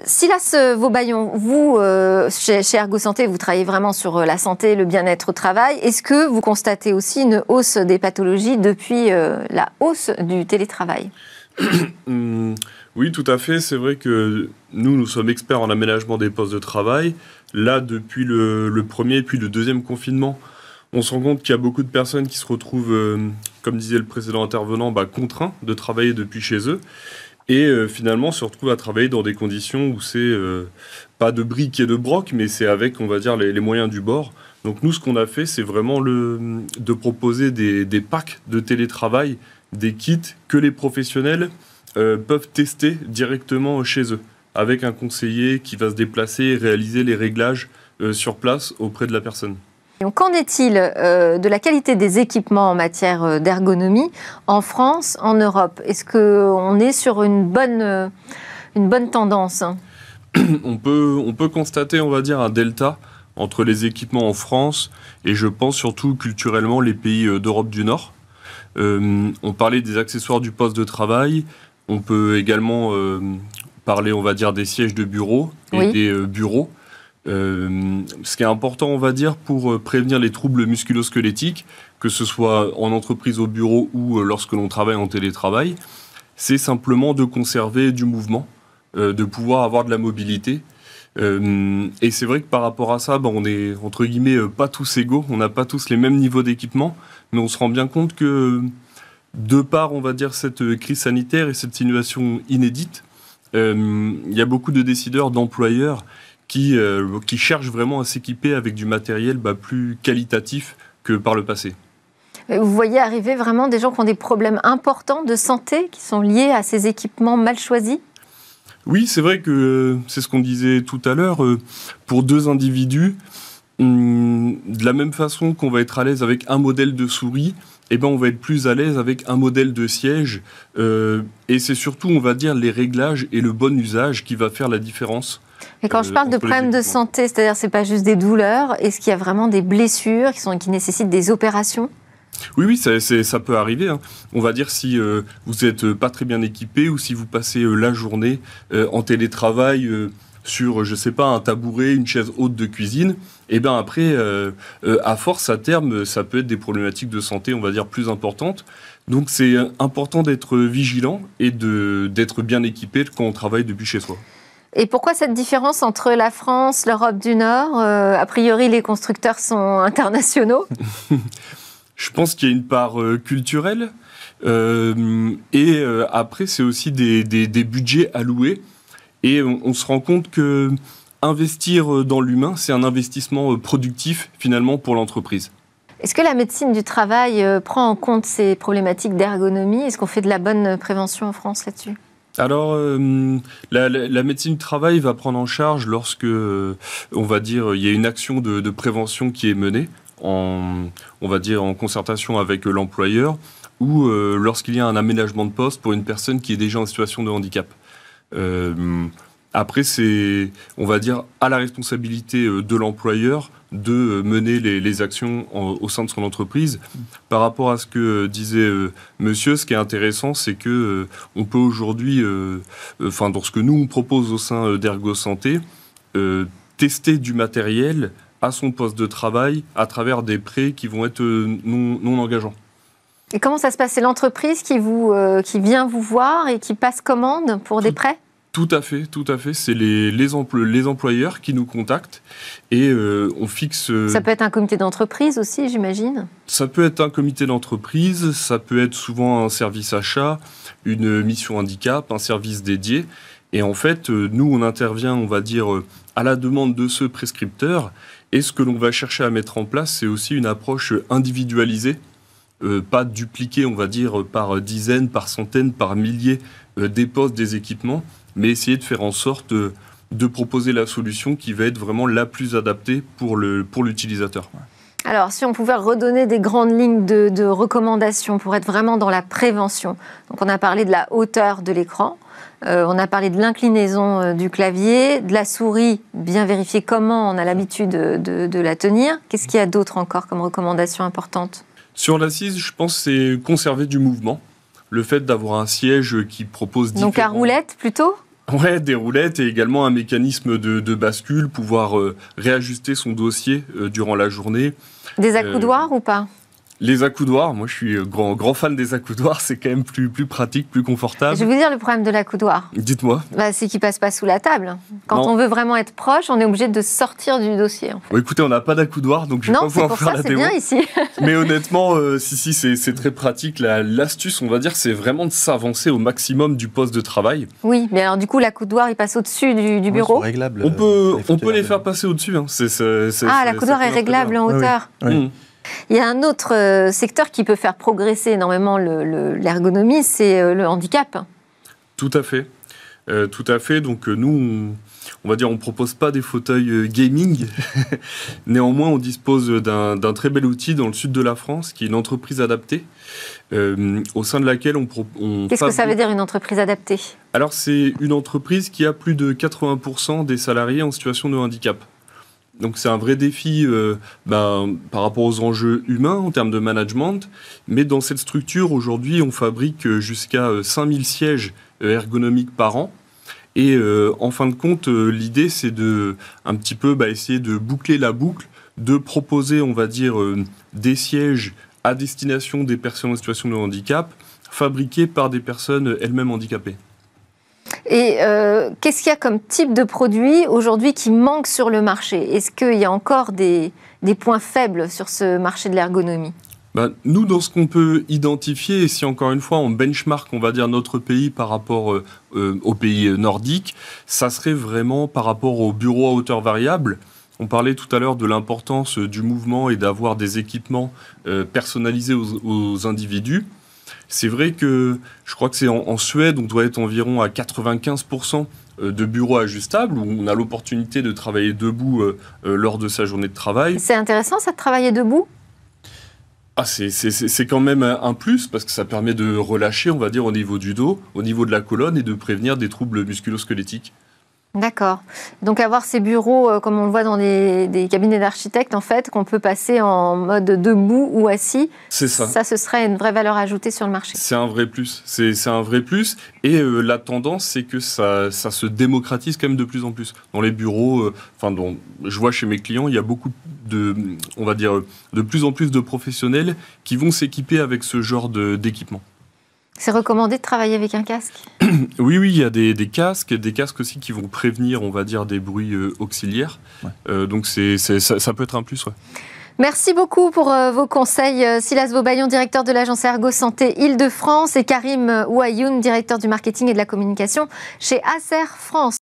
Silas Vaubaillon, vous, chez Ergo Santé, vous travaillez vraiment sur la santé, le bien-être au travail. Est-ce que vous constatez aussi une hausse des pathologies depuis la hausse du télétravail ? Oui, tout à fait. C'est vrai que nous sommes experts en aménagement des postes de travail. Là, depuis le premier et puis le deuxième confinement, on se rend compte qu'il y a beaucoup de personnes qui se retrouvent, comme disait le précédent intervenant, contraints de travailler depuis chez eux. Et finalement, se retrouvent à travailler dans des conditions où c'est pas de briques et de broc, mais c'est avec, on va dire, les moyens du bord. Donc nous, ce qu'on a fait, c'est vraiment de proposer des packs de télétravail, des kits que les professionnels peuvent tester directement chez eux, avec un conseiller qui va se déplacer et réaliser les réglages sur place auprès de la personne. Donc, qu'en est-il de la qualité des équipements en matière d'ergonomie en France, en Europe ? Est-ce qu'on est sur une bonne tendance ? On peut constater, on va dire, un delta entre les équipements en France et je pense surtout culturellement les pays d'Europe du Nord. On parlait des accessoires du poste de travail. On peut également parler, on va dire, des sièges de bureau et des bureaux. Ce qui est important, on va dire, pour prévenir les troubles musculo-squelettiques, que ce soit en entreprise, au bureau ou lorsque l'on travaille en télétravail, c'est simplement de conserver du mouvement, de pouvoir avoir de la mobilité. Et c'est vrai que par rapport à ça, on est, entre guillemets, pas tous égaux, on n'a pas tous les mêmes niveaux d'équipement, mais on se rend bien compte que, de par, on va dire, cette crise sanitaire et cette situation inédite, il y a beaucoup de décideurs, d'employeurs qui cherchent vraiment à s'équiper avec du matériel plus qualitatif que par le passé. Vous voyez arriver vraiment des gens qui ont des problèmes importants de santé qui sont liés à ces équipements mal choisis ? Oui, c'est vrai que c'est ce qu'on disait tout à l'heure. Pour deux individus, de la même façon qu'on va être à l'aise avec un modèle de souris, on va être plus à l'aise avec un modèle de siège. Et c'est surtout, on va dire, les réglages et le bon usage qui va faire la différence. Et quand je parle de problèmes de santé, c'est-à-dire c'est pas juste des douleurs, est-ce qu'il y a vraiment des blessures qui nécessitent des opérations ? Oui, ça peut arriver. On va dire si vous n'êtes pas très bien équipé ou si vous passez la journée en télétravail sur, je sais pas, un tabouret, une chaise haute de cuisine, après, à force, à terme, ça peut être des problématiques de santé, on va dire, plus importantes. Donc c'est important d'être vigilant et d'être bien équipé quand on travaille depuis chez soi. Et pourquoi cette différence entre la France, l'Europe du Nord ? A priori, les constructeurs sont internationaux. Je pense qu'il y a une part culturelle. Après, c'est aussi des budgets alloués. Et on se rend compte que investir dans l'humain, c'est un investissement productif, finalement, pour l'entreprise. Est-ce que la médecine du travail prend en compte ces problématiques d'ergonomie ? Est-ce qu'on fait de la bonne prévention en France là-dessus ? Alors, la médecine du travail va prendre en charge lorsque, on va dire, il y a une action de prévention qui est menée, on va dire en concertation avec l'employeur, ou lorsqu'il y a un aménagement de poste pour une personne qui est déjà en situation de handicap. Après, c'est, on va dire, à la responsabilité de l'employeur de mener les actions au sein de son entreprise. Par rapport à ce que disait monsieur, ce qui est intéressant, c'est que on peut aujourd'hui, dans ce que nous on propose au sein d'Ergo Santé, tester du matériel à son poste de travail à travers des prêts qui vont être non engageants. Et comment ça se passe ? C'est l'entreprise qui vient vous voir et qui passe commande pour des prêts ? Tout à fait. C'est les employeurs qui nous contactent et on fixe... Ça peut être un comité d'entreprise aussi, j'imagine ? Ça peut être un comité d'entreprise, ça peut être souvent un service achat, une mission handicap, un service dédié. Et en fait, nous, on intervient, on va dire, à la demande de ce prescripteur. Et ce que l'on va chercher à mettre en place, c'est aussi une approche individualisée, pas dupliquée, on va dire, par dizaines, par centaines, par milliers des postes, des équipements, mais essayer de faire en sorte de proposer la solution qui va être vraiment la plus adaptée pour l'utilisateur. Alors, si on pouvait redonner des grandes lignes de recommandations pour être vraiment dans la prévention. Donc, on a parlé de la hauteur de l'écran, on a parlé de l'inclinaison du clavier, de la souris, bien vérifier comment on a l'habitude de la tenir. Qu'est-ce qu'il y a d'autre encore comme recommandation importante ? Sur l'assise, je pense que c'est conserver du mouvement. Le fait d'avoir un siège qui propose différents... Donc à roulette plutôt ? Ouais, des roulettes et également un mécanisme de bascule, pouvoir réajuster son dossier durant la journée. Des accoudoirs ou pas? Les accoudoirs, moi je suis grand fan des accoudoirs, c'est quand même plus pratique, plus confortable. Je vais vous dire le problème de l'accoudoir. Dites-moi. C'est qu'il passe pas sous la table. Quand on veut vraiment être proche, on est obligé de sortir du dossier. En fait. Bon, écoutez, on n'a pas d'accoudoir, donc je vais pas pouvoir faire la démo. Non, c'est pour ça, c'est bien ici. Mais honnêtement, si, c'est très pratique. L'astuce, on va dire, c'est vraiment de s'avancer au maximum du poste de travail. Oui, mais alors du coup, l'accoudoir, il passe au-dessus du bureau. C'est réglable. On peut les faire passer au-dessus. Hein. L'accoudoir est réglable en hauteur. Oui. Il y a un autre secteur qui peut faire progresser énormément l'ergonomie, c'est le handicap. Tout à fait. Donc nous, on va dire, on propose pas des fauteuils gaming. Néanmoins, on dispose d'un très bel outil dans le sud de la France, qui est une entreprise adaptée, au sein de laquelle on Qu'est-ce que ça veut dire, une entreprise adaptée? Alors, c'est une entreprise qui a plus de 80% des salariés en situation de handicap. Donc c'est un vrai défi par rapport aux enjeux humains en termes de management. Mais dans cette structure, aujourd'hui, on fabrique jusqu'à 5000 sièges ergonomiques par an. Et en fin de compte, l'idée, c'est de un petit peu essayer de boucler la boucle, de proposer, on va dire, des sièges à destination des personnes en situation de handicap, fabriqués par des personnes elles-mêmes handicapées. Et qu'est-ce qu'il y a comme type de produit aujourd'hui qui manque sur le marché? Est-ce qu'il y a encore des points faibles sur ce marché de l'ergonomie? Nous, dans ce qu'on peut identifier, et si encore une fois on benchmark, on va dire, notre pays par rapport aux pays nordiques, ça serait vraiment par rapport aux bureaux à hauteur variable. On parlait tout à l'heure de l'importance du mouvement et d'avoir des équipements personnalisés aux individus. C'est vrai que je crois que c'est en Suède, on doit être environ à 95% de bureaux ajustables, où on a l'opportunité de travailler debout lors de sa journée de travail. C'est intéressant ça, de travailler debout? C'est quand même un plus, parce que ça permet de relâcher, on va dire, au niveau du dos, au niveau de la colonne, et de prévenir des troubles musculo-squelettiques. D'accord. Donc avoir ces bureaux, comme on le voit dans des cabinets d'architectes, en fait, qu'on peut passer en mode debout ou assis. C'est ça. Ça, ce serait une vraie valeur ajoutée sur le marché. C'est un vrai plus. C'est un vrai plus. Et la tendance, c'est que ça se démocratise quand même de plus en plus. Dans les bureaux, je vois chez mes clients, il y a beaucoup on va dire, de plus en plus de professionnels qui vont s'équiper avec ce genre d'équipement. C'est recommandé de travailler avec un casque? Oui, il y a des casques aussi qui vont prévenir, on va dire, des bruits auxiliaires. Ouais. Donc ça peut être un plus, ouais. Merci beaucoup pour vos conseils. Silas Vaubaillon, directeur de l'agence Ergo Santé Île-de-France, et Karim Ouayoun, directeur du marketing et de la communication chez Acer France.